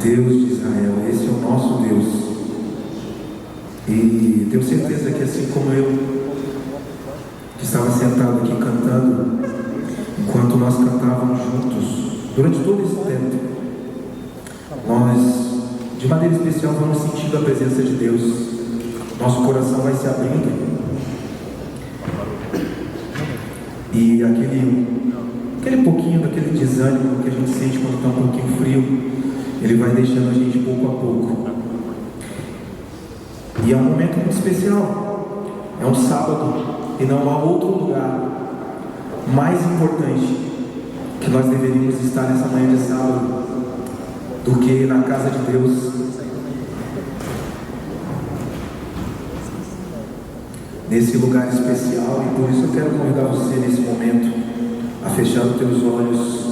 Deus de Israel, esse é o nosso Deus. E tenho certeza que assim como eu, que estava sentado aqui cantando, enquanto nós cantávamos juntos, durante todo esse tempo, nós, de maneira especial, vamos sentindo a presença de Deus. Nosso coração vai se abrindo. E aquele pouquinho daquele desânimo que a gente sente quando está um pouquinho frio, ele vai deixando a gente pouco a pouco. E é um momento muito especial. É um sábado e não há outro lugar mais importante que nós deveríamos estar nessa manhã de sábado do que na casa de Deus. Nesse lugar especial, e por isso eu quero convidar você nesse momento a fechar os teus olhos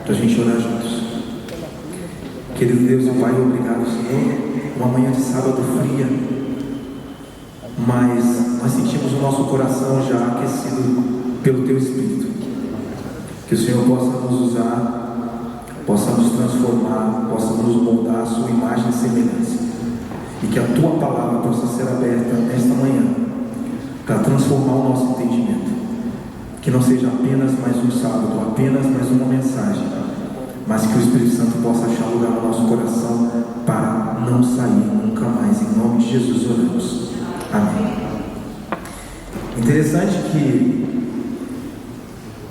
para a gente orar juntos. Querido Deus e Pai, obrigado, Senhor, uma manhã de sábado fria, mas nós sentimos o nosso coração já aquecido pelo Teu Espírito. Que o Senhor possa nos usar, possa nos transformar, possa nos moldar a Sua imagem e semelhança, e que a Tua palavra possa ser aberta nesta manhã para transformar o nosso entendimento. Que não seja apenas mais um sábado, apenas mais uma mensagem, mas que o Espírito Santo possa achar lugar no nosso coração para não sair nunca mais. Em nome de Jesus oramos. Amém. Interessante que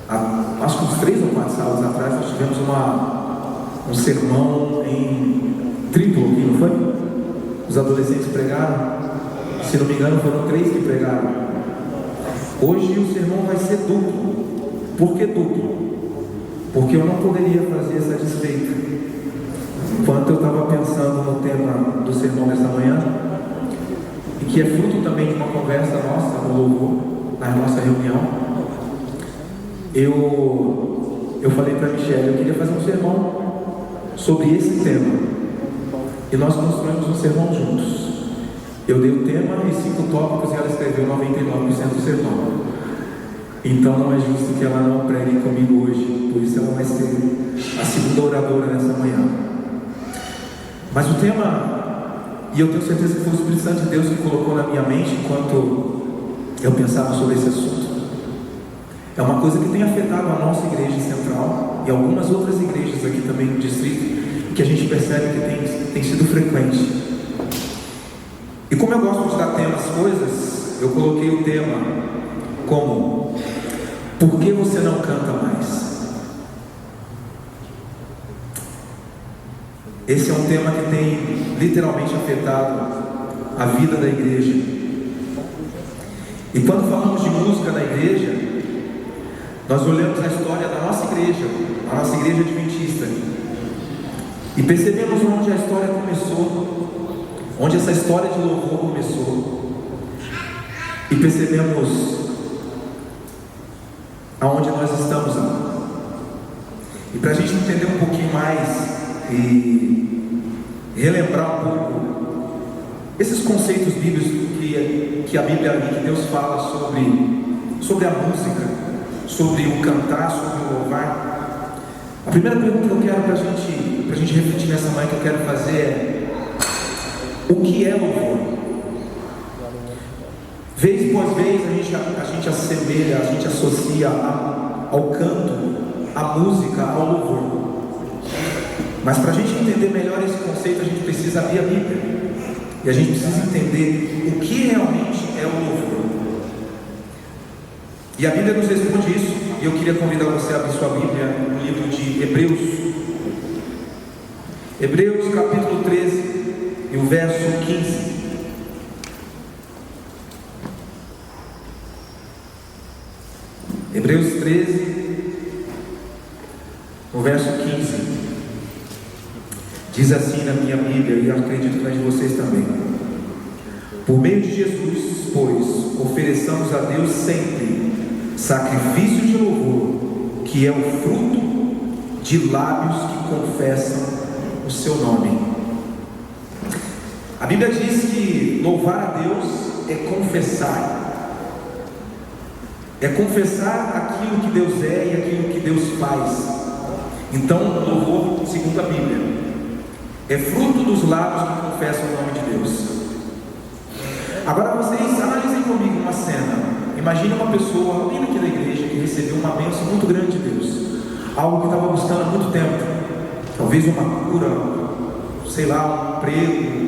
acho que uns 3 ou 4 sábados atrás nós tivemos um sermão em triplo aqui, não foi? Os adolescentes pregaram, se não me engano foram 3 que pregaram. Hoje o sermão vai ser duplo. Por que duplo? Porque eu não poderia fazer satisfeito. Enquanto eu estava pensando no tema do sermão desta manhã, e que é fruto também de uma conversa nossa no louvor, na nossa reunião, eu falei para a Michelle, eu queria fazer um sermão sobre esse tema, e nós construímos um sermão juntos. Eu dei o tema e 5 tópicos e ela escreveu 99% do sermão. Então não é justo que ela não pregue comigo hoje, por isso ela vai ser a segunda oradora nessa manhã. Mas o tema, e eu tenho certeza que foi o Espírito Santo de Deus que colocou na minha mente enquanto eu pensava sobre esse assunto, é uma coisa que tem afetado a nossa igreja central e algumas outras igrejas aqui também no distrito, que a gente percebe que tem sido frequente. E como eu gosto de dar tema às coisas, eu coloquei o tema como: por que você não canta mais? Esse é um tema que tem literalmente afetado a vida da igreja. E quando falamos de música na igreja, nós olhamos a história da nossa igreja, a nossa igreja adventista, e percebemos onde a história começou, onde essa história de louvor começou, e percebemos aonde nós estamos agora. E para a gente entender um pouquinho mais e relembrar um pouco esses conceitos bíblicos que a Bíblia e que Deus fala sobre a música, sobre o cantar, sobre o louvar, a primeira pergunta que eu quero para a gente refletir nessa manhã, que eu quero fazer é: o que é louvor? Vez por vez a gente assemelha, a gente associa ao canto, à música, ao louvor. Mas para a gente entender melhor esse conceito, a gente precisa abrir a Bíblia. E a gente precisa entender o que realmente é o louvor. E a Bíblia nos responde isso. E eu queria convidar você a abrir sua Bíblia no livro de Hebreus. Hebreus capítulo 13 e o verso 15. Hebreus 13, no verso 15, diz assim na minha Bíblia, e acredito que na de vocês também: por meio de Jesus, pois, ofereçamos a Deus sempre sacrifício de louvor, que é o fruto de lábios que confessam o seu nome. A Bíblia diz que louvar a Deus é confessar. É confessar aquilo que Deus é e aquilo que Deus faz. Então, o louvor, segundo a Bíblia, é fruto dos lábios que confessam o nome de Deus. Agora vocês analisem comigo uma cena. Imagine uma pessoa, alguém aqui da igreja, que recebeu uma bênção muito grande de Deus, algo que estava buscando há muito tempo, talvez uma cura, sei lá, um emprego,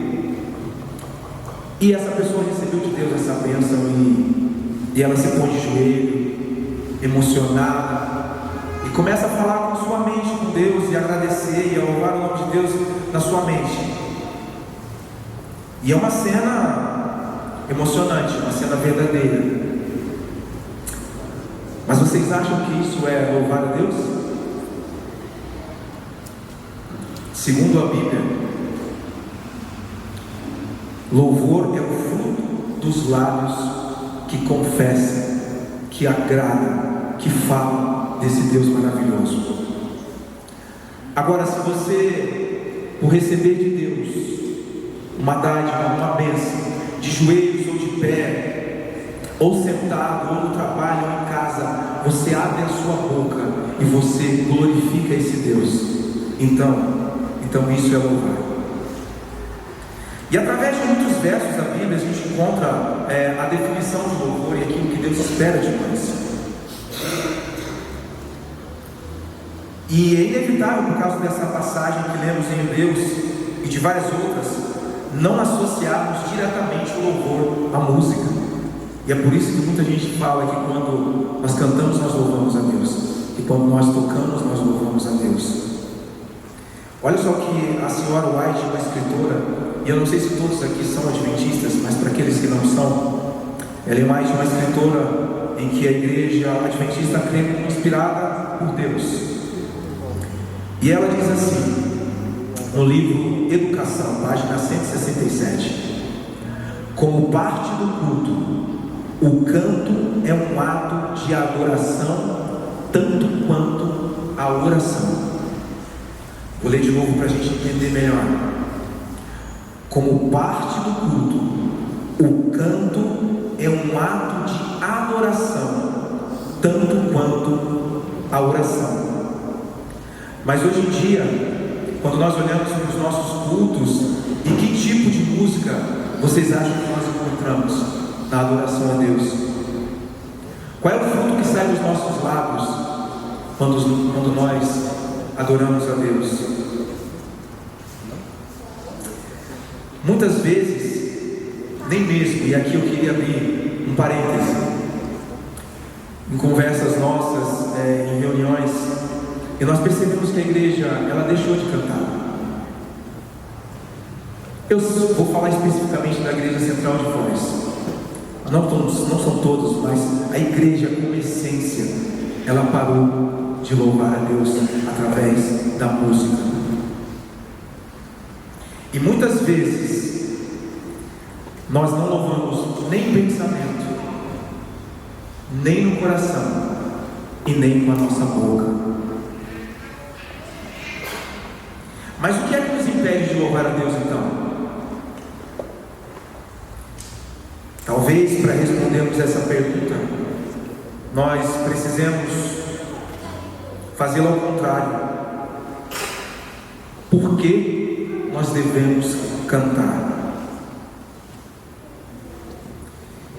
e essa pessoa recebeu de Deus essa bênção e ela se põe de joelho, emocionada, e começa a falar com sua mente com Deus, e agradecer, e a louvar o nome de Deus na sua mente. E é uma cena emocionante, uma cena verdadeira. Mas vocês acham que isso é louvar a Deus? Segundo a Bíblia, louvor é o fruto dos lábios que confessam, que agradam, que falam desse Deus maravilhoso. Agora, se você, por receber de Deus uma dádiva, uma bênção, de joelhos ou de pé, ou sentado, ou no trabalho, ou em casa, você abre a sua boca e você glorifica esse Deus, então isso é louvar. E através de muitos versos da Bíblia a gente encontra a definição de louvor e aquilo que Deus espera de nós. E é inevitável, por causa dessa passagem que lemos em Hebreus e de várias outras, não associarmos diretamente o louvor à música. E é por isso que muita gente fala que quando nós cantamos nós louvamos a Deus, e quando nós tocamos nós louvamos a Deus. Olha só que a senhora White, uma escritora, e eu não sei se todos aqui são adventistas, mas para aqueles que não são, ela é mais uma escritora em que a igreja adventista crê como inspirada por Deus. E ela diz assim, no livro Educação, página 167: como parte do culto, o canto é um ato de adoração, tanto quanto a oração. Vou ler de novo para a gente entender melhor. Como parte do culto, o canto é um ato de adoração, tanto quanto a oração. Mas hoje em dia, quando nós olhamos para os nossos cultos, e que tipo de música vocês acham que nós encontramos na adoração a Deus? Qual é o fruto que sai dos nossos lábios quando nós adoramos a Deus? Muitas vezes, nem mesmo, e aqui eu queria abrir um parêntese, em conversas nossas, em reuniões, e nós percebemos que a igreja, ela deixou de cantar. Eu vou falar especificamente da igreja central de Foz. Não são todos, mas a igreja como essência, ela parou de louvar a Deus através da música. E muitas vezes nós não louvamos nem em pensamento, nem no coração e nem com a nossa boca. Mas o que é que nos impede de louvar a Deus então? Talvez para respondermos essa pergunta nós precisemos fazê-lo ao contrário. Por que nós devemos cantar?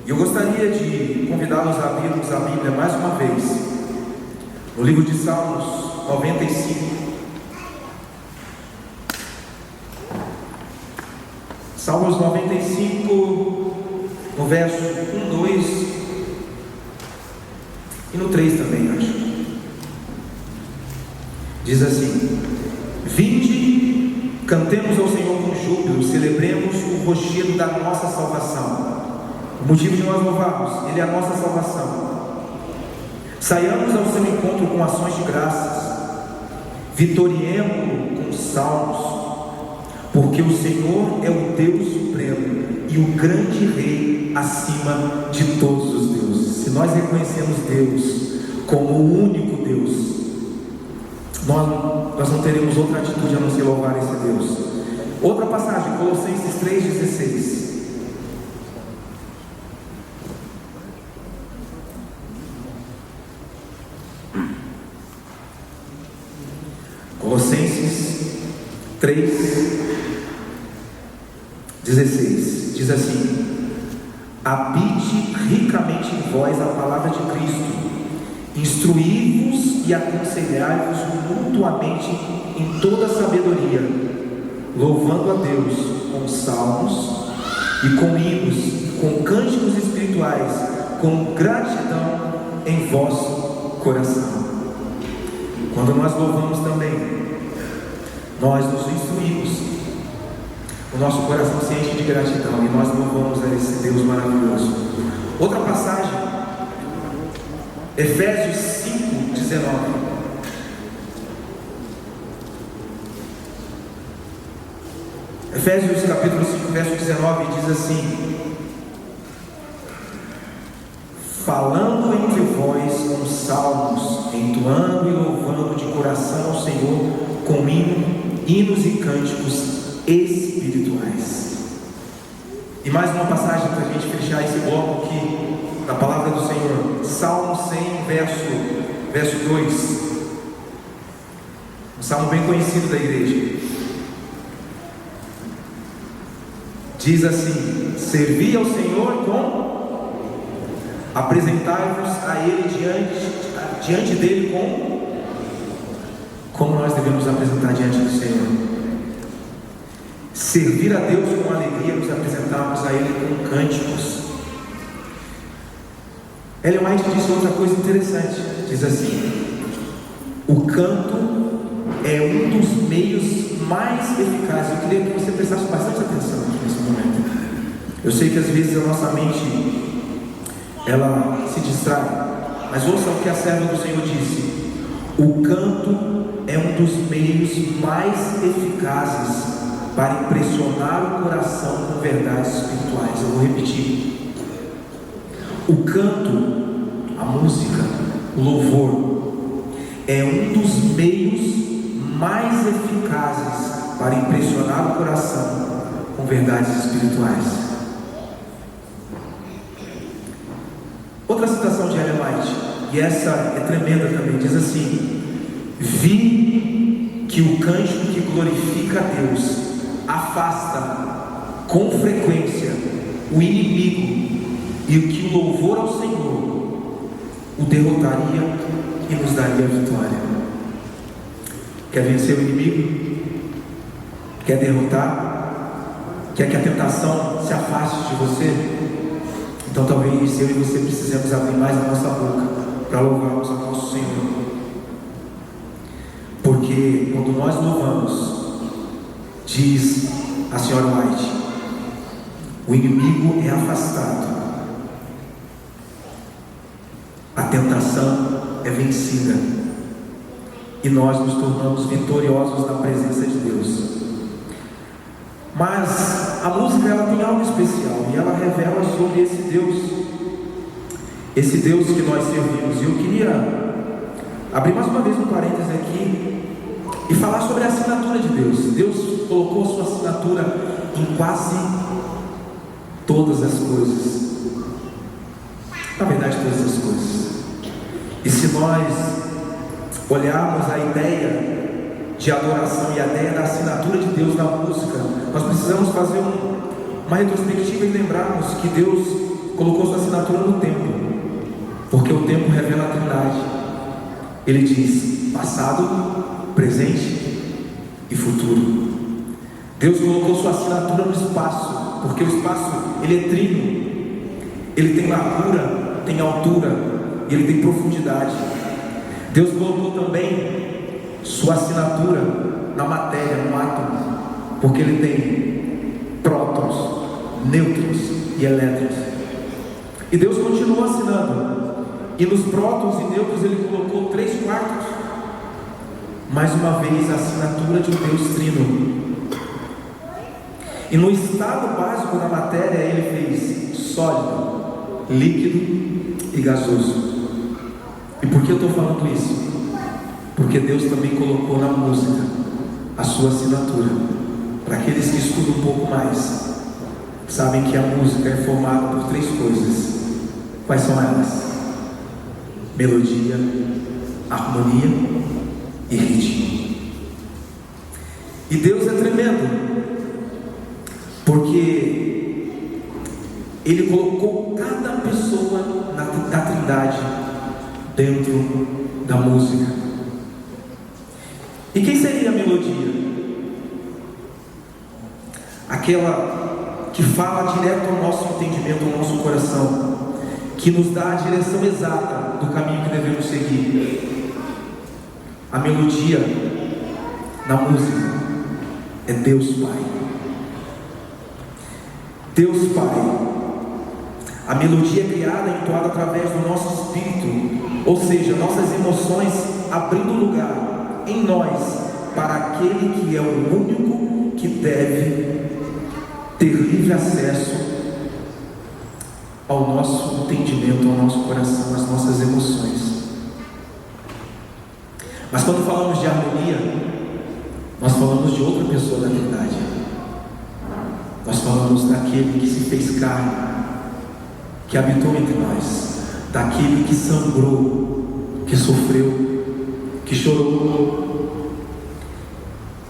E eu gostaria de convidá-los a abrirmos a Bíblia mais uma vez, no livro de Salmos 95. Salmos 95, no verso 1, 2 e no 3 também, acho. Diz assim: vinde, cantemos ao Senhor com júbilo, celebremos o rochedo da nossa salvação. O motivo de nós louvarmos, Ele é a nossa salvação. Saiamos ao seu encontro com ações de graças, vitoriemo-lo com salmos, porque o Senhor é o Deus supremo e o grande Rei acima de todos os deuses. Se nós reconhecemos Deus como o único Deus, nós não teremos outra atitude a não ser louvar esse Deus. Outra passagem, Colossenses 3,16. Colossenses 3,16 diz assim: habite ricamente em vós a palavra de Cristo, instruí-vos e aconselhai-vos mutuamente em toda sabedoria, louvando a Deus com salmos e com hinos, com cânticos espirituais, com gratidão em vosso coração. Quando nós louvamos também, nós nos instruímos, o nosso coração se enche de gratidão e nós louvamos a esse Deus maravilhoso. Outra passagem, Efésios 5:19. Efésios capítulo 5, verso 19 diz assim: falando entre vós com salmos, entoando e louvando de coração ao Senhor com hinos e cânticos espirituais. E mais uma passagem para a gente fechar esse bloco aqui da palavra do Senhor, Salmo 100, verso 2, um salmo bem conhecido da igreja. Diz assim: servi ao Senhor apresentai-vos a Ele diante dele como nós devemos apresentar diante do Senhor. Servir a Deus com alegria, nos apresentarmos a Ele com cânticos. Ellen White disse outra coisa interessante, diz assim: o canto é um dos meios mais eficazes. Eu queria que você prestasse bastante atenção aqui nesse momento. Eu sei que às vezes a nossa mente ela se distrai, mas ouça o que a serva do Senhor disse: o canto é um dos meios mais eficazes para impressionar o coração com verdades espirituais. Eu vou repetir: o canto, a música, o louvor é um dos meios mais eficazes para impressionar o coração com verdades espirituais. Outra citação de Ellen White, e essa é tremenda também, diz assim: vi que o cântico que glorifica a Deus afasta com frequência o inimigo, e o que o louvor ao Senhor o derrotaria e nos daria a vitória. Quer vencer o inimigo? Quer derrotar? Quer que a tentação se afaste de você? Então talvez eu e você precisemos abrir mais a nossa boca para louvarmos ao nosso Senhor. Porque quando nós louvamos, diz a senhora White, o inimigo é afastado, a tentação é vencida e nós nos tornamos vitoriosos na presença de Deus. Mas a música ela tem algo especial e ela revela sobre esse Deus que nós servimos. E eu queria abrir mais uma vez um parênteses aqui e falar sobre a assinatura de Deus. Deus colocou sua assinatura em quase todas as coisas, na verdade todas as coisas. E se nós olharmos a ideia de adoração e a ideia da assinatura de Deus na música, nós precisamos fazer uma retrospectiva e lembrarmos que Deus colocou sua assinatura no tempo, porque o tempo revela a Trindade. Ele diz passado, presente e futuro. Deus colocou sua assinatura no espaço, porque o espaço ele é trino, ele tem largura, tem altura e ele tem profundidade. Deus colocou também sua assinatura na matéria, no átomo, porque ele tem prótons, nêutrons e elétrons. E Deus continua assinando, e nos prótons e nêutrons ele colocou 3/4. Mais uma vez a assinatura de um Deus trino. E no estado básico da matéria ele fez sólido, líquido e gasoso. E por que eu estou falando isso? Porque Deus também colocou na música a sua assinatura, para aqueles que estudam um pouco mais, sabem que a música é formada por 3 coisas. Quais são elas? Melodia, harmonia e ritmo. E Deus é tremendo, porque Ele colocou cada pessoa da Trindade dentro da música. E quem seria a melodia? Aquela que fala direto ao nosso entendimento, ao nosso coração, que nos dá a direção exata do caminho que devemos seguir. A melodia na música é Deus Pai. Deus Pai. A melodia é criada e entoada através do nosso espírito, ou seja, nossas emoções abrindo lugar em nós para aquele que é o único que deve ter livre acesso ao nosso entendimento, ao nosso coração, às nossas emoções. Mas quando falamos de harmonia, nós falamos de outra pessoa da Trindade. Nós falamos daquele que se fez carne, que habitou entre nós, daquele que sangrou, que sofreu, que chorou.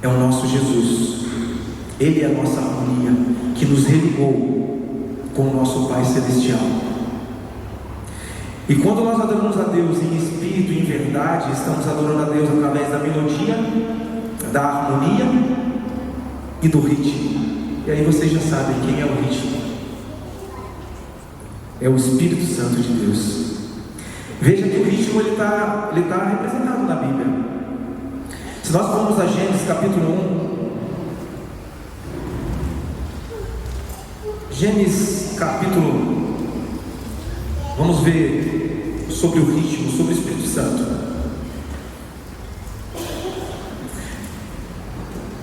É o nosso Jesus. Ele é a nossa harmonia, que nos religou com o nosso Pai Celestial. E quando nós adoramos a Deus em espírito e em verdade, estamos adorando a Deus através da melodia, da harmonia e do ritmo. E aí vocês já sabem quem é o ritmo. É o Espírito Santo de Deus. Veja que o ritmo ele tá representado na Bíblia. Se nós formos a Gênesis capítulo 1, Gênesis capítulo, vamos ver sobre o ritmo, sobre o Espírito Santo.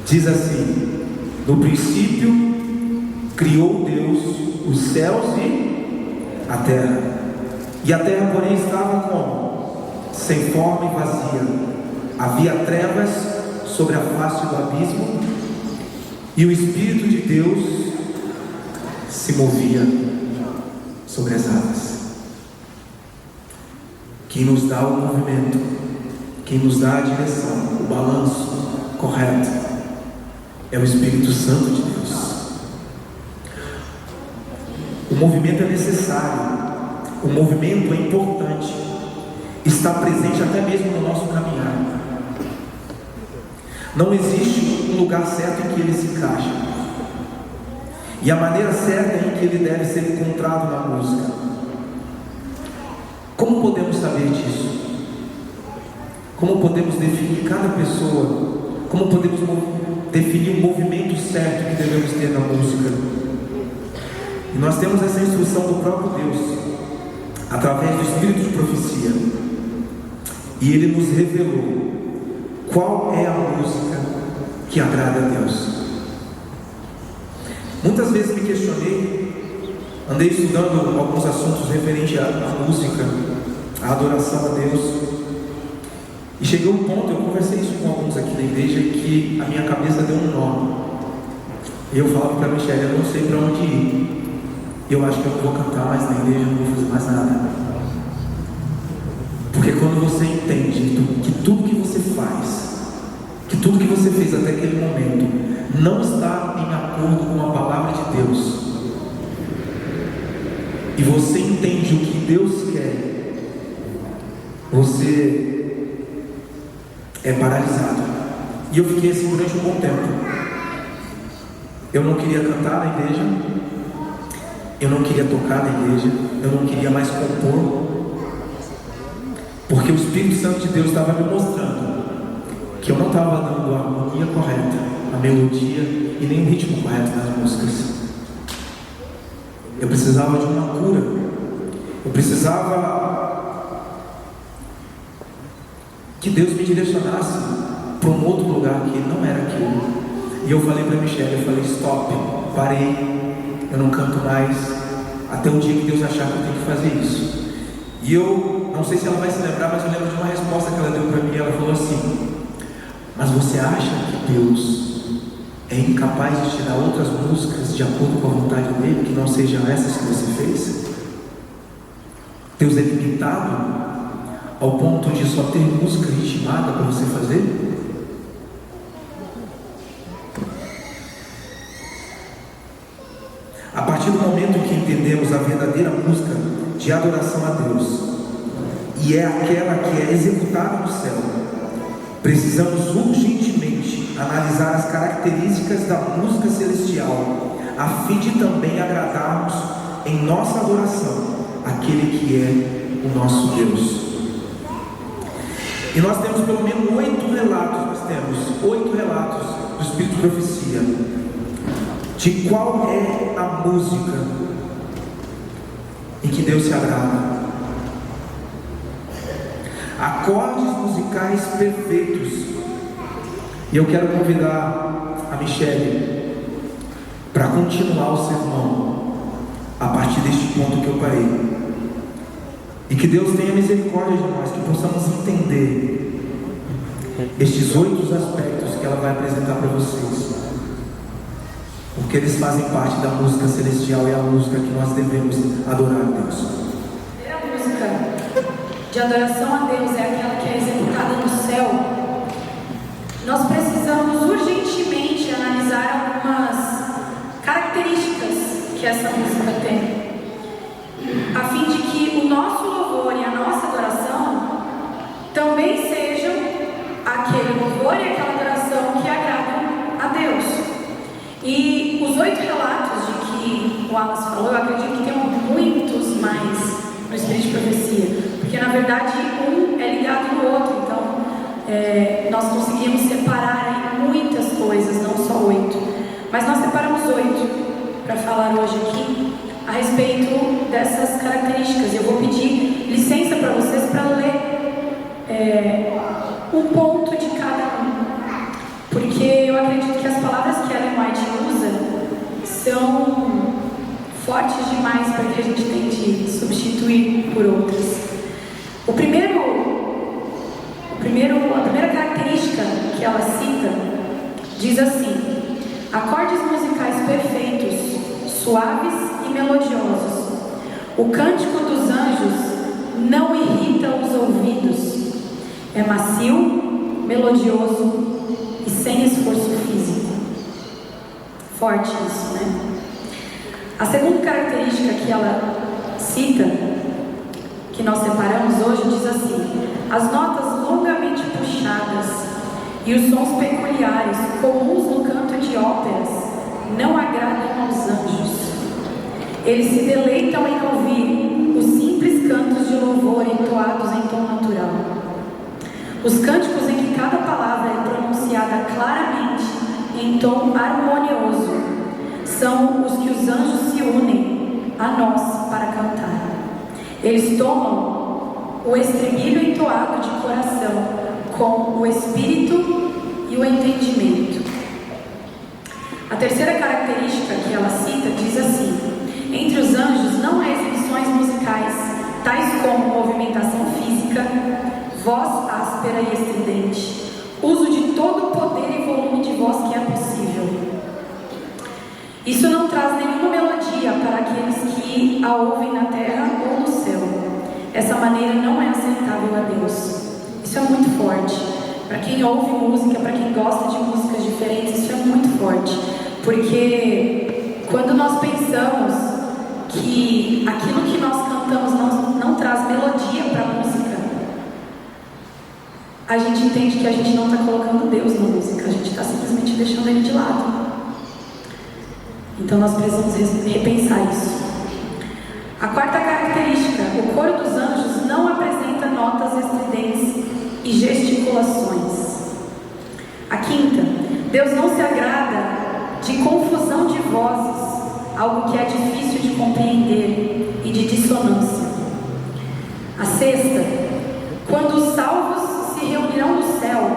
Diz assim: no princípio criou Deus os céus e a terra. E a terra, porém, estava como? Sem forma e vazia. Havia trevas sobre a face do abismo, e o Espírito de Deus se movia sobre as águas. Quem nos dá o movimento, quem nos dá a direção, o balanço correto, é o Espírito Santo de Deus. O movimento é necessário, o movimento é importante, está presente até mesmo no nosso caminhar. Não existe um lugar certo em que ele se encaixa, e a maneira certa em que ele deve ser encontrado na música. Como podemos saber disso? Como podemos definir cada pessoa? Como podemos definir o movimento certo que devemos ter na música? E nós temos essa instrução do próprio Deus, através do Espírito de profecia. E Ele nos revelou qual é a música que agrada a Deus. Muitas vezes me questionei, andei estudando alguns assuntos referentes à música, à adoração a Deus. E cheguei a um ponto, eu conversei isso com alguns aqui da igreja, que a minha cabeça deu um nó. E eu falava para a Michelle: eu não sei para onde ir. Eu acho que eu não vou cantar mais na igreja, não vou fazer mais nada. Porque quando você entende que tudo que você faz, que tudo que você fez até aquele momento, não está em acordo com a palavra de Deus, e você entende o que Deus quer, você é paralisado. E eu fiquei assim durante um bom tempo. Eu não queria cantar na igreja, eu não queria tocar na igreja, eu não queria mais compor, porque o Espírito Santo de Deus estava me mostrando que eu não estava dando a harmonia correta, a melodia e nem o ritmo correto nas músicas. Eu precisava de uma cura, eu precisava que Deus me direcionasse para um outro lugar que não era aquilo. E eu falei para a Michelle, eu falei: stop, parei, eu não canto mais, até o dia que Deus achar que eu tenho que fazer isso. E eu não sei se ela vai se lembrar, mas eu lembro de uma resposta que ela deu para mim. Ela falou assim: mas você acha que Deus é incapaz de tirar outras músicas de acordo com a vontade dele, que não sejam essas que você fez? Deus é limitado ao ponto de só ter música ritmada para você fazer? A partir do momento que entendemos a verdadeira música de adoração a Deus, e é aquela que é executada no céu, precisamos urgentemente analisar as características da música celestial, a fim de também agradarmos em nossa adoração aquele que é o nosso Deus. E nós temos pelo menos 8 relatos do Espírito de Profecia, de qual é a música em que Deus se agrada. Acordes musicais perfeitos. E eu quero convidar a Michele para continuar o sermão a partir deste ponto que eu parei. E que Deus tenha misericórdia de nós, que possamos entender estes 8 aspectos que ela vai apresentar para vocês, porque eles fazem parte da música celestial e a música que nós devemos adorar a Deus. A música de adoração a Deus é aquela que é executada no céu. Nós precisamos urgentemente analisar algumas características que essa música tem, a fim de que o nosso louvor e a nossa adoração também sejam aquele louvor e aquela adoração que agradam a Deus. E os 8 relatos de que o Wallace falou, eu acredito que tem muitos mais no Espírito de Profecia, porque na verdade um é ligado no outro, então nós conseguimos separar aí muitas coisas, não só 8, mas nós separamos 8 para falar hoje aqui a respeito dessas características. Eu vou pedir licença para vocês para ler um ponto de cada um, porque eu acredito que as palavras que Ellen White usa são fortes demais para que a gente tente substituir por outras. A primeira característica que ela cita diz assim: acordes musicais perfeitos, suaves e melodiosos. O cântico dos anjos não irrita os ouvidos. É macio, melodioso e sem esforço físico. Forte isso, né? A segunda característica que ela cita, que nós separamos hoje, diz assim: as notas longamente puxadas e os sons peculiares, comuns no canto de óperas, não agradam aos anjos. Eles se deleitam em ouvir os simples cantos de louvor entoados em tom natural. Os cânticos em que cada palavra é pronunciada claramente em tom harmonioso são os que os anjos se unem a nós para cantar. Eles tomam o estribilho entoado de coração com o espírito e o entendimento. A terceira característica que ela cita diz assim: entre os anjos não há exibições musicais, tais como movimentação física, voz áspera e estridente, uso de todo o poder e volume de voz que é possível. Isso não traz nenhuma melodia para aqueles que a ouvem na terra ou no céu. Essa maneira não é aceitável a Deus. Isso é muito forte. Para quem ouve música, para quem gosta de músicas diferentes, isso é muito forte. Porque quando nós pensamos que aquilo que nós cantamos não traz melodia para a música, a gente entende que a gente não está colocando Deus na música, a gente está simplesmente deixando Ele de lado. Então nós precisamos repensar isso. A quarta característica: o coro dos anjos não apresenta notas estridentes e gesticulações. A quinta: Deus não se agrada de confusão de vozes, algo que é difícil de compreender, e de dissonância. A sexta: quando os salvos se reunirão no céu,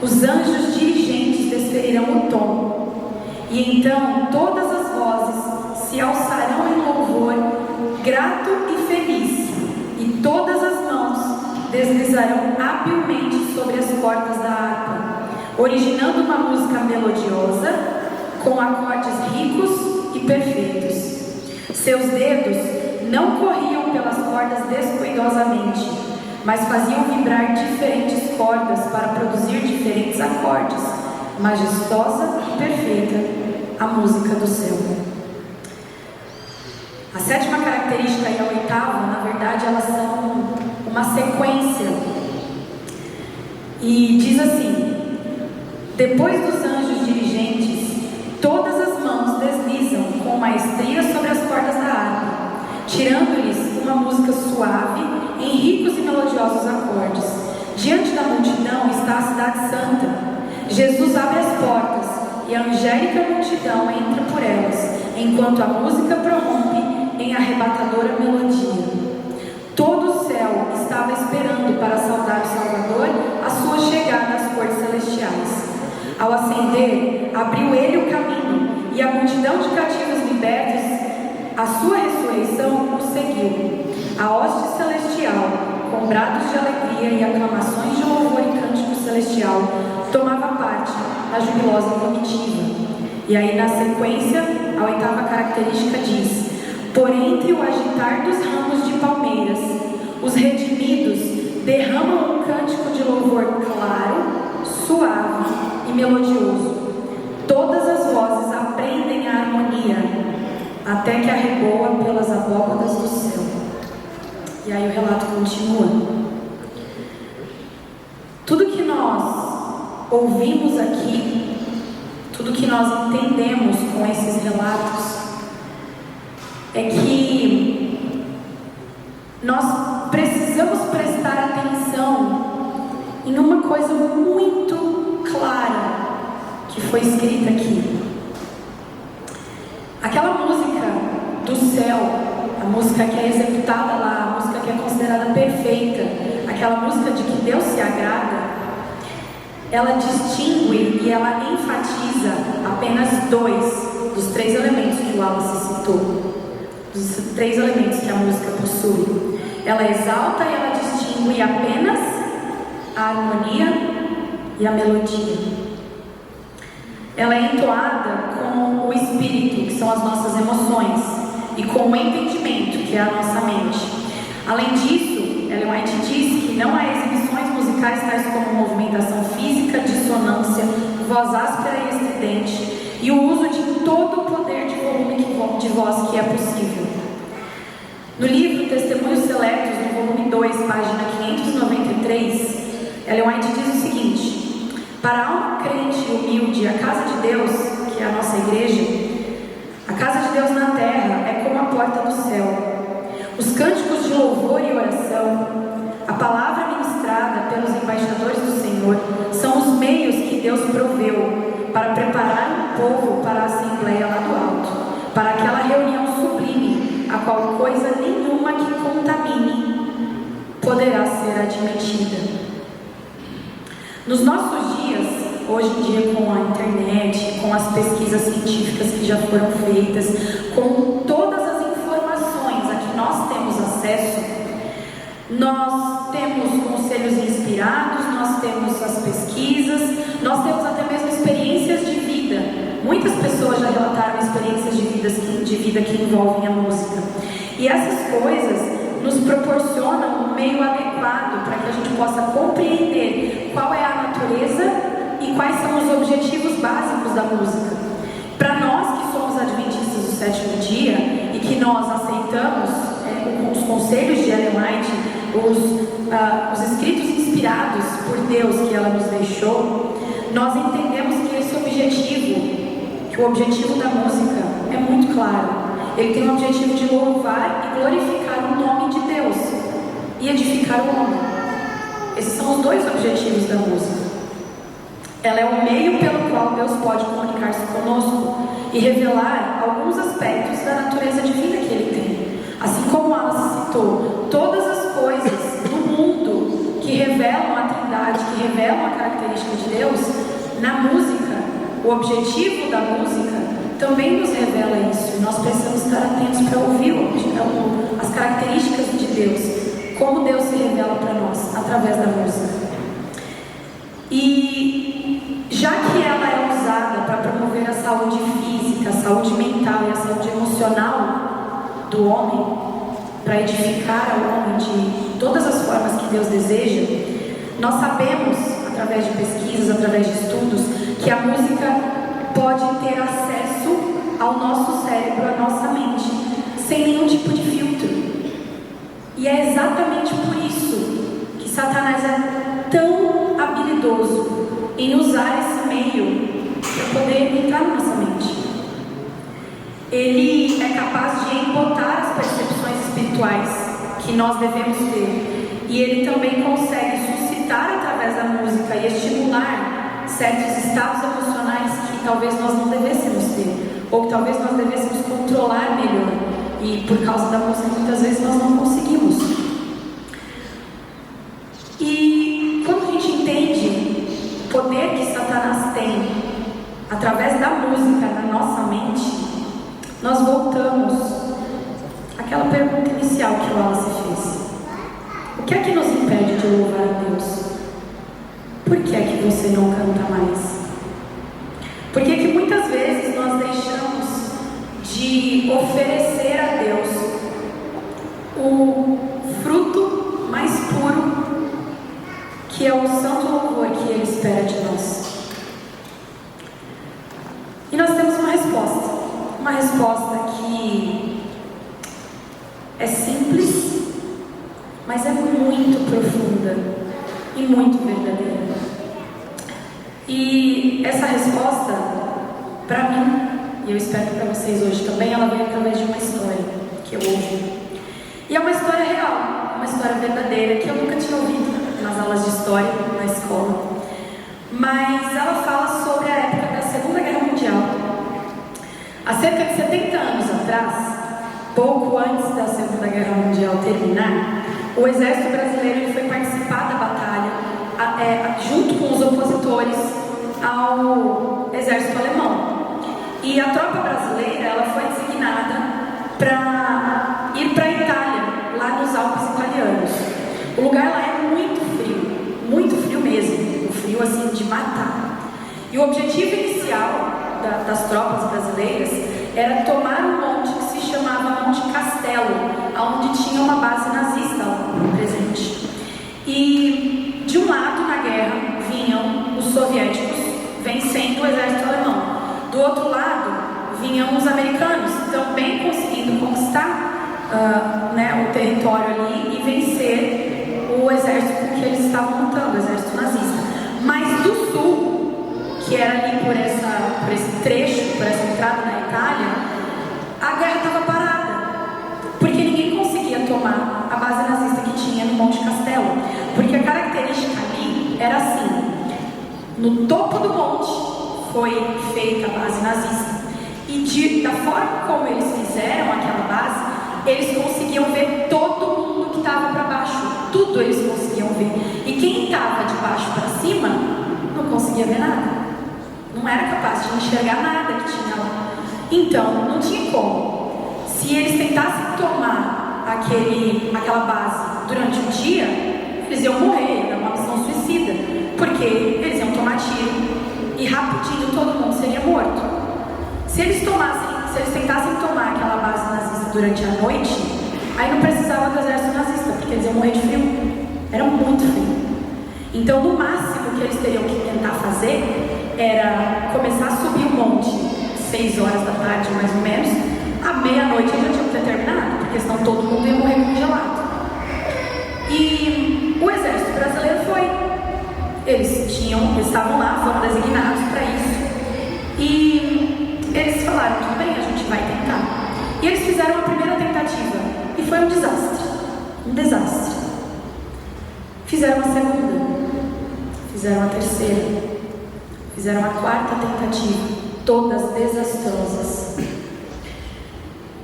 os anjos dirigentes desferirão o tom, e então todas as vozes se alçarão em louvor grato e feliz, e todas as mãos deslizarão habilmente sobre as cordas da harpa. originando uma música melodiosa com acordes ricos e perfeitos. Seus dedos não corriam pelas cordas descuidosamente, mas faziam vibrar diferentes cordas para produzir diferentes acordes, majestosa e perfeita, a música do céu. A sétima característica e a oitava, na verdade, elas são uma sequência. E diz assim: depois dos anjos dirigentes, todas as mãos deslizam com maestria sobre as cordas da harpa, tirando-lhes uma música suave em ricos e melodiosos acordes. Diante da multidão está a cidade santa. Jesus abre as portas e a angélica multidão entra por elas, enquanto a música prorrompe em arrebatadora melodia. Todo o céu estava esperando para saudar o Salvador a sua chegada às cortes celestiais. Ao ascender, abriu ele o caminho, e a multidão de cativos libertos, a sua ressurreição, o seguiu. A hoste celestial, com brados de alegria e aclamações de louvor e cântico celestial, tomava parte da jubilosa comitiva. E aí, na sequência, a oitava característica diz: por entre o agitar dos ramos de palmeiras, os redimidos derramam um cântico de louvor claro, suave e melodioso. Todas as vozes aprendem a harmonia, até que arreboa pelas abóbadas do céu. E aí o relato continua. Tudo que nós ouvimos aqui, tudo que nós entendemos com esses relatos, é que nós precisamos prestar atenção em uma coisa muito clara que foi escrita aqui. Aquela música do céu, a música que é executada lá, a música que é considerada perfeita, aquela música de que Deus se agrada, ela distingue e ela enfatiza apenas dois dos três elementos que o Wallace citou. Os três elementos que a música possui. Ela exalta e ela distingue apenas a harmonia e a melodia. Ela é entoada com o espírito, que são as nossas emoções, e com o entendimento, que é a nossa mente. Além disso, Ellen White diz que não há exibições musicais tais como movimentação física, dissonância, voz áspera e estridente, e o uso de todo o poder de volume de voz que é possível. No livro Testemunhos Seletos, no volume 2, página 593, Ellen White diz o seguinte: para a alma crente e humilde, a casa de Deus, que é a nossa igreja, a casa de Deus na terra é como a porta do céu. Os cânticos de louvor e oração, a palavra ministrada pelos embaixadores do Senhor, são os meios que Deus proveu para preparar o povo para a assembleia lá do alto, para aquela reunião sublime, a qual coisa nenhuma que contamine poderá ser admitida. Nos nossos dias, hoje em dia, com a internet, com as pesquisas científicas que já foram feitas, com todas as informações a que nós temos acesso, nós temos conselhos inspirados, nós temos as pesquisas, nós temos até mesmo experiências de vida. Muitas pessoas já relataram experiências de vida que envolvem a música. E essas coisas nos proporcionam um meio adequado para que a gente possa compreender qual é a natureza e quais são os objetivos básicos da música. Para nós que somos adventistas do sétimo dia e que nós aceitamos os conselhos de Ellen White, os escritos inspirados por Deus que ela nos deixou, nós entendemos que esse objetivo, que o objetivo da música é muito claro. Ele tem o objetivo de louvar e glorificar o nome de Deus e edificar o homem. Esses são os dois objetivos da música. Ela é o meio pelo qual Deus pode comunicar-se conosco e revelar alguns aspectos da natureza divina que Ele tem. Assim como Alice citou, todas as coisas do mundo que revelam a Trindade, que revelam a característica de Deus, na música, o objetivo da música também nos revela isso. Nós precisamos estar atentos para ouvir as características de Deus, como Deus se revela para nós através da música. E já que ela é usada para promover a saúde física, a saúde mental e a saúde emocional do homem, para edificar o homem de todas as formas que Deus deseja, nós sabemos, através de pesquisas, através de estudos, que a música pode ter acesso ao nosso cérebro, à nossa mente, sem nenhum tipo de filtro. E é exatamente por isso que Satanás é tão habilidoso em usar esse meio para poder entrar na nossa mente. Ele é capaz de embotar as percepções espirituais que nós devemos ter. E ele também consegue suscitar através da música e estimular certos estados emocionais que talvez nós não devêssemos ter, ou que talvez nós devêssemos controlar melhor. E por causa da música muitas vezes nós não conseguimos. E quando a gente entende o poder que Satanás tem através da música na nossa mente, nós voltamos àquela pergunta inicial que o Wallace fez. O que é que nos impede de louvar a Deus? Por que é que você não canta mais? Por que é que muitas vezes nós deixamos de oferecer a Deus o fruto mais puro, que é o santo louvor que Ele espera de nós? E nós temos uma resposta que é simples, mas é muito profunda e muito verdadeira. E essa resposta, para mim, e eu espero que para vocês hoje também, ela vem através de uma história que eu ouvi. E é uma história real, uma história verdadeira, que eu nunca tinha ouvido nas aulas de história, na escola. Mas ela fala sobre a época da Segunda Guerra Mundial. Há cerca de 70 anos atrás, pouco antes da Segunda Guerra Mundial terminar, o exército brasileiro foi participar da batalha junto com os opositores ao exército alemão. E a tropa brasileira ela foi designada para ir para a Itália, lá nos Alpes italianos. O lugar lá é muito frio mesmo, um frio assim de matar. E o objetivo inicial das tropas brasileiras era tomar um monte que se chamava Monte Castelo, onde tinha uma base nazista lá presente. E de um lado na guerra vinham os soviéticos vencendo o exército alemão. Do outro lado vinham os americanos também conseguindo conquistar o território ali e vencer o exército que eles estavam lutando, o exército nazista. Mas do sul, que era ali por esse trecho, por essa entrada na Itália, a guerra estava parada, porque ninguém conseguia tomar a base nazista que tinha no Monte Castelo, porque a característica ali era assim: no topo do monte foi feita a base nazista, e da forma como eles fizeram aquela base, eles conseguiam ver todo mundo que estava para baixo, tudo eles conseguiam ver, e quem estava de baixo para cima não conseguia ver nada, não era capaz de enxergar nada que tinha lá. Então não tinha como. Se eles tentassem tomar aquela base durante o dia, eles iam morrer, era uma missão suicida, porque eles iam tomar tiro e rapidinho todo mundo seria morto. Se eles tentassem tomar aquela base nazista durante a noite, aí não precisava do exército nazista, porque eles iam morrer de frio, era muito frio. Então no máximo que eles teriam que tentar fazer era começar a subir o monte 6 horas da tarde mais ou menos, à meia-noite eles já tinham que ter terminado, porque senão todo mundo ia morrer congelado. E o exército brasileiro foi. Eles estavam lá, foram designados para isso. E eles falaram, tudo bem, a gente vai tentar. E eles fizeram a primeira tentativa, e foi um desastre. Um desastre. Fizeram a segunda, fizeram a terceira, fizeram a quarta tentativa, todas desastrosas.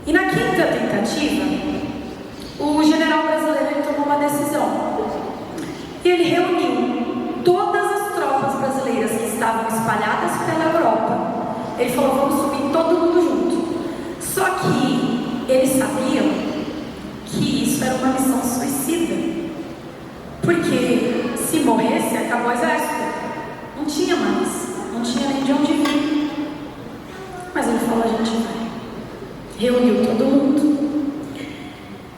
E na quinta tentativa, o general brasileiro tomou uma decisão. E ele reuniu todas as tropas brasileiras que estavam espalhadas pela Europa. Ele falou, vamos subir todo mundo junto. Só que eles sabiam que isso era uma missão suicida. Porque se morresse, acabou o exército. Não tinha mais. reuniu todo mundo.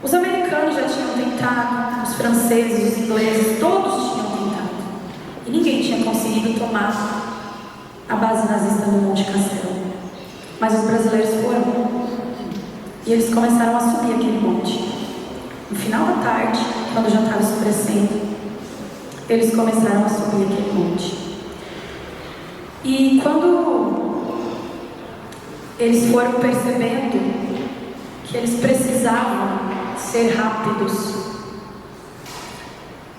Os americanos já tinham tentado, os franceses, os ingleses, todos tinham tentado. E ninguém tinha conseguido tomar a base nazista no Monte Castelo. Mas os brasileiros foram. E eles começaram a subir aquele monte. No final da tarde, quando já estava escurecendo, eles começaram a subir aquele monte. E quando eles foram percebendo que eles precisavam ser rápidos,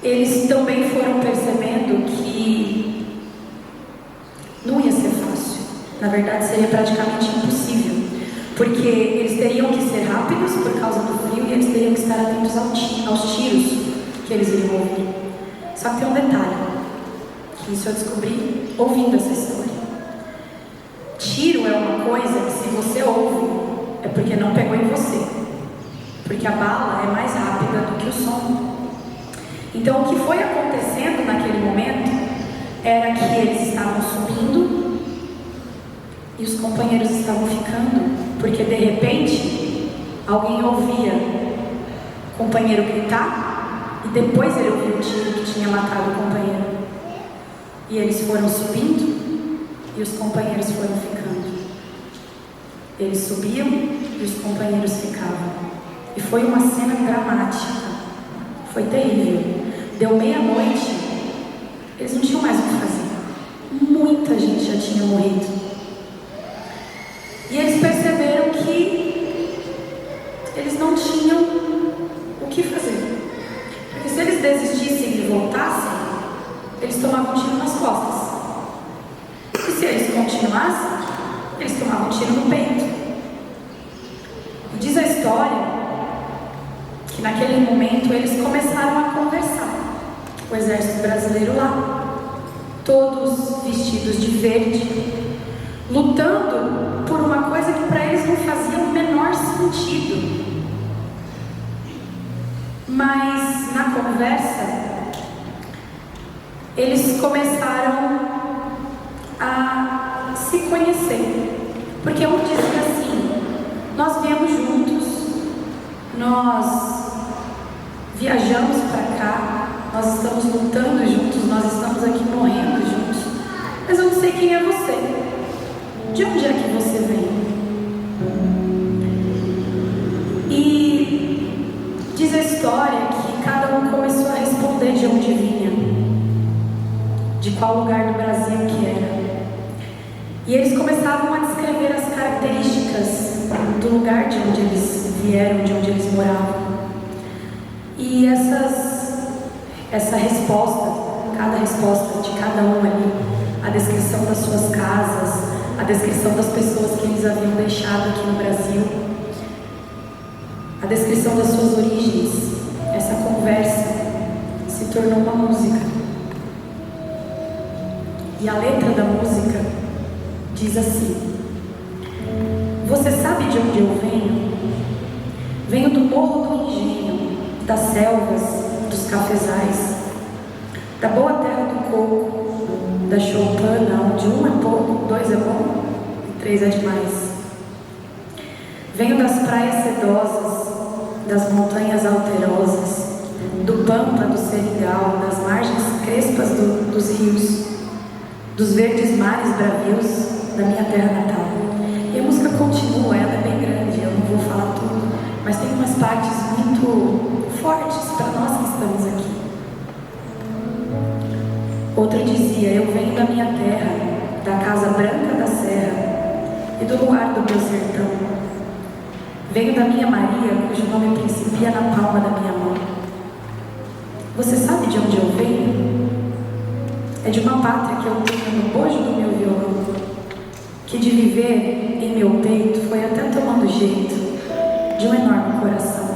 eles também foram percebendo que não ia ser fácil. Na verdade, seria praticamente impossível, porque eles teriam que ser rápidos por causa do frio e eles teriam que estar atentos aos tiros que eles iriam ouvir. Só que tem um detalhe, que isso eu descobri ouvindo essa história. Tiro é uma coisa que, se você ouve, é porque não pegou em você, porque a bala é mais rápida do que o som. Então, o que foi acontecendo naquele momento era que eles estavam subindo e os companheiros estavam ficando, porque de repente alguém ouvia o companheiro gritar e depois ele ouviu o tiro que tinha matado o companheiro. E eles foram subindo e os companheiros foram ficando. Eles subiam e os companheiros ficavam. E foi uma cena dramática. Foi terrível. Deu meia-noite, eles não tinham mais o que fazer. Muita gente já tinha morrido. E eles perceberam que eles não tinham o que fazer. Porque se eles desistissem e voltassem, eles tomavam um tiro nas costas. E se eles continuassem, eles tomavam um tiro no peito. E diz a história que naquele momento eles começaram a conversar. O exército brasileiro lá, todos vestidos de verde, lutando por uma coisa que para eles não fazia o menor sentido. Mas na conversa, eles começaram a se conhecer, porque um dizia assim: nós viemos juntos, nós viajamos para cá, nós estamos lutando juntos, nós estamos aqui morrendo juntos, mas eu não sei quem é você. De onde é que você vem? E diz a história que cada um começou a responder de onde vinha, de qual lugar do Brasil que era. E eles começavam a descrever as características do lugar de onde eles vieram, de onde eles moravam. E essa resposta, cada resposta de cada um ali, a descrição das suas casas, a descrição das pessoas que eles haviam deixado aqui no Brasil, a descrição das suas origens, essa conversa se tornou uma música. E a letra da música diz assim: você sabe de onde eu venho? Venho do morro do engenho, das selvas, dos cafezais, da boa terra do coco, da choupana, onde um é pouco, dois é bom e três é demais. Venho das praias sedosas, das montanhas alterosas, do pampa, do seringal, das margens crespas dos rios, dos verdes mares bravios da minha terra natal. E a música continua, ela é bem grande, eu não vou falar tudo, mas tem umas partes muito fortes para nós que estamos aqui. Outra dizia: eu venho da minha terra, da casa branca da serra e do luar do meu sertão. Venho da minha Maria, cujo nome principia na palma da minha mão. Você sabe de onde eu venho? É de uma pátria que eu tenho no bojo do meu violão, que de viver em meu peito foi até tomando jeito de um enorme coração.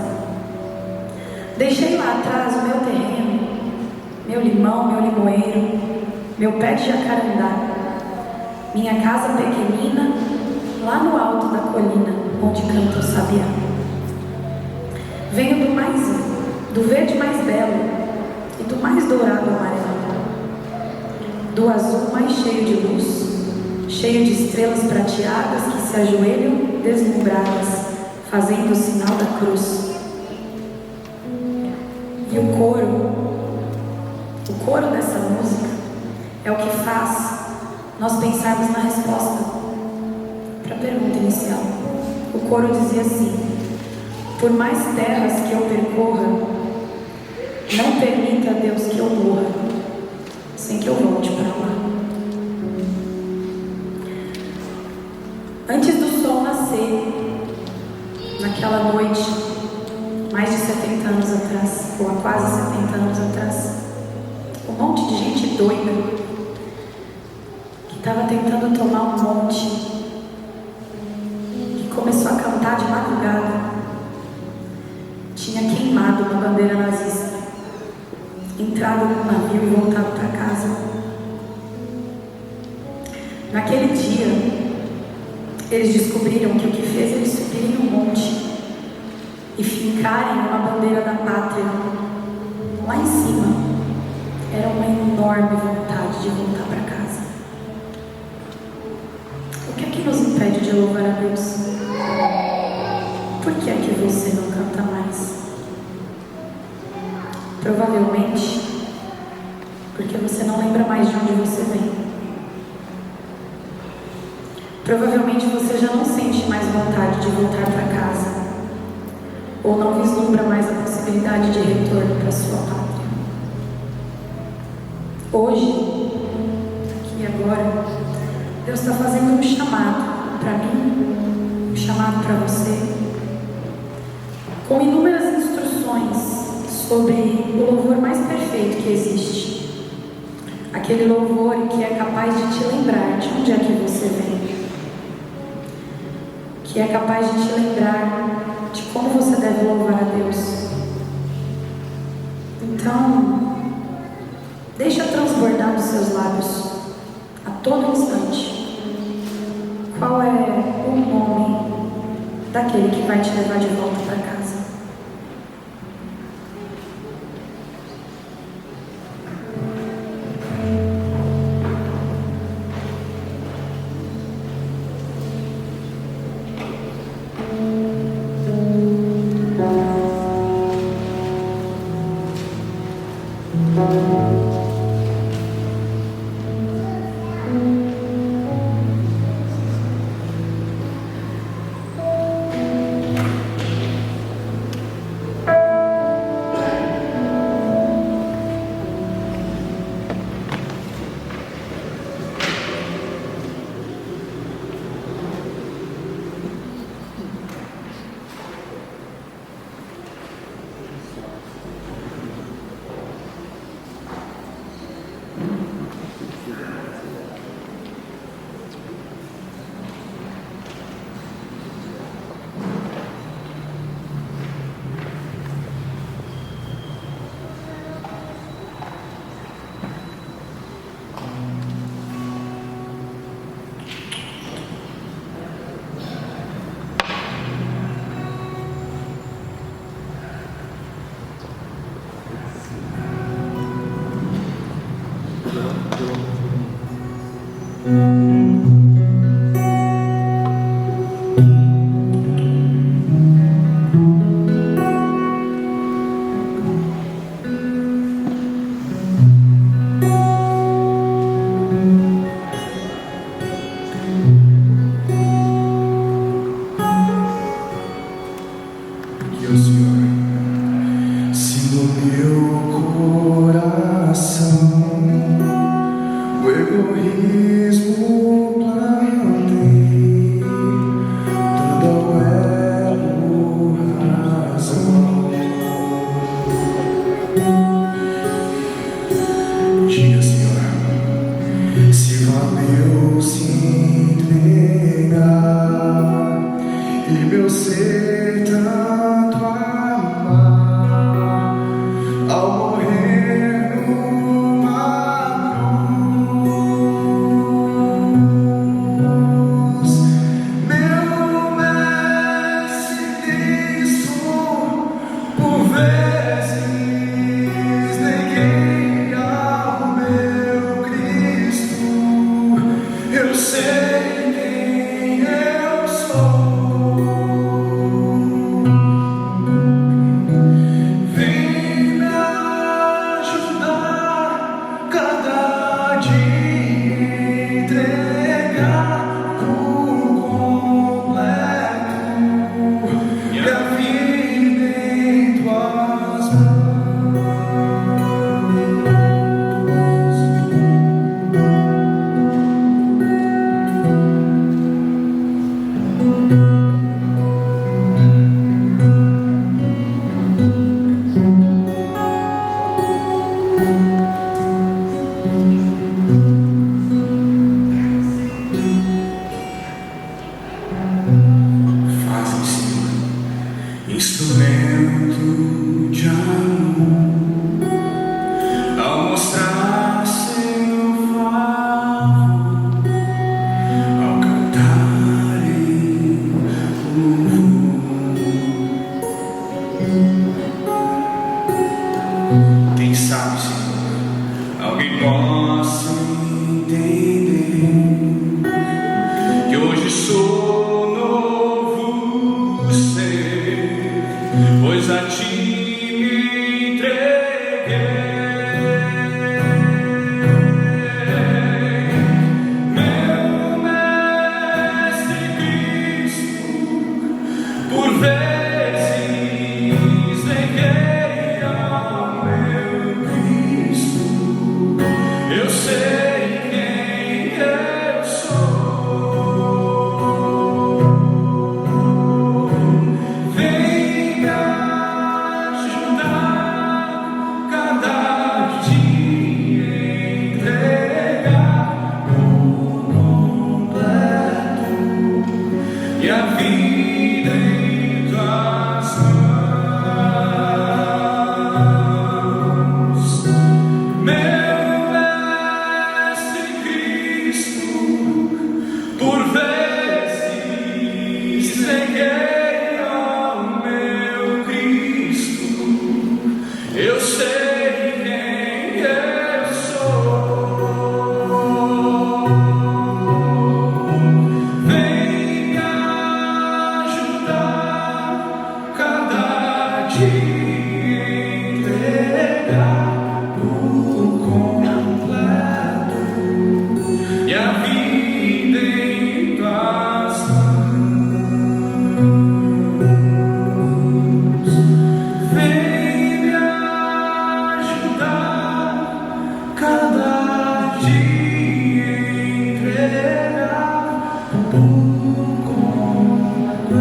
Deixei lá atrás o meu terreno, meu limão, meu limoeiro, meu pé de jacarandá, minha casa pequenina, lá no alto da colina, onde canta o sabiá. Venho do verde mais belo e do mais dourado amarelo, do azul mais cheio de luz, cheio de estrelas prateadas que se ajoelham deslumbradas fazendo o sinal da cruz. E o coro dessa música é o que faz nós pensarmos na resposta para a pergunta inicial. O coro dizia assim: por mais terras que eu percorra, não permita, Deus, que eu morra sem que eu volte para lá. Antes do sol nascer, naquela noite, mais de 70 anos atrás, ou há quase 70 anos atrás, um monte de gente doida que estava tentando tomar um monte, que começou a cantar de madrugada, tinha queimado uma bandeira nazista, entrado no navio e voltado para casa. Naquele dia, eles descobriram que o que fez eles subirem um monte e fincarem uma bandeira da pátria lá em cima era uma enorme vontade de voltar para casa. O que é que nos impede de louvar a Deus? Por que é que você não canta mais? Provavelmente porque você não lembra mais de onde você vem. Provavelmente você já não sente mais vontade de voltar para casa, ou não vislumbra mais a possibilidade de retorno para sua pátria. Hoje, aqui e agora, Deus está fazendo um chamado para mim, um chamado para você, com inúmeras instruções sobre o louvor mais perfeito que existe. Aquele louvor que é capaz de te lembrar de onde é que você vem, que é capaz de te lembrar de como você deve louvar a Deus. Então, deixa transbordar dos seus lábios a todo instante qual é o nome daquele que vai te levar de volta para casa. instrumento de amor, ao mostrar seu favor, ao cantar em louvor. Quem sabe, Senhor, alguém possa entender que hoje sou novo ser, pois a ti me entreguei. Meu Mestre Cristo, por vezes neguei ao meu Cristo. Eu sei quem eu sou. Vem me ajudar cada dia entregar por completo e a vida em tuas mãos. Meu Mestre Cristo, por vezes neguei ao meu Cristo. Eu sei quem eu sou. Vem me ajudar cada dia entregar por completo e a vida em tuas mãos. Vem me ajudar cada dia entregar por completo.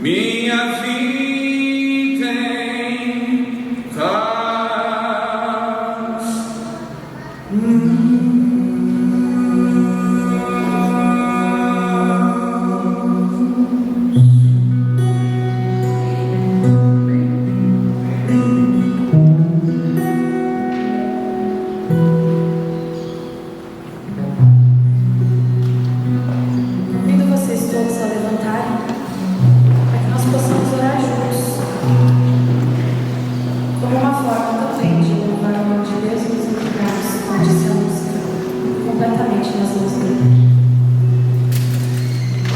Minha vida em tuas Convido vocês todos a levantarem para que nós possamos orar juntos, como uma forma também de louvar o nome de Deus e nos entregarmos onde estamos completamente nas mãos dele.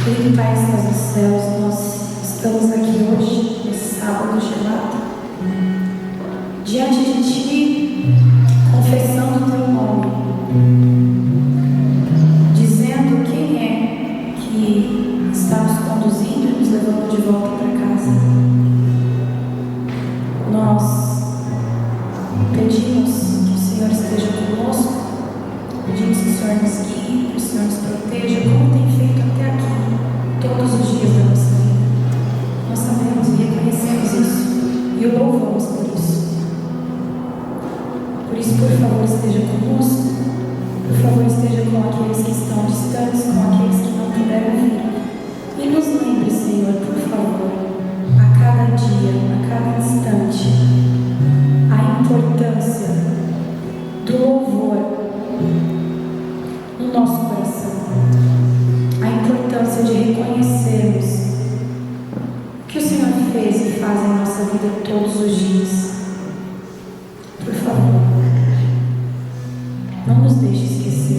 Querido Pai que estás nos céus, nós estamos aqui hoje, nesse sábado gelado, diante de Ti, confessando o Teu nome, dizendo quem é que está nos conduzindo e nos levando de volta para casa. Nós pedimos que o Senhor esteja conosco, pedimos que o Senhor nos guie, que o Senhor nos proteja, como tem feito até aqui, todos os dias da nossa vida. Nós sabemos e reconhecemos isso e o louvamos por isso. Por isso, por favor, esteja conosco. Por favor, esteja com aqueles que estão distantes, com aqueles que não puderam vir. E nos lembre, Senhor, por favor, a cada dia, a cada instante, a importância do louvor no nosso coração. A importância de reconhecermos o que o Senhor fez e faz em nossa vida todos os dias. Por favor, não nos deixe esquecer.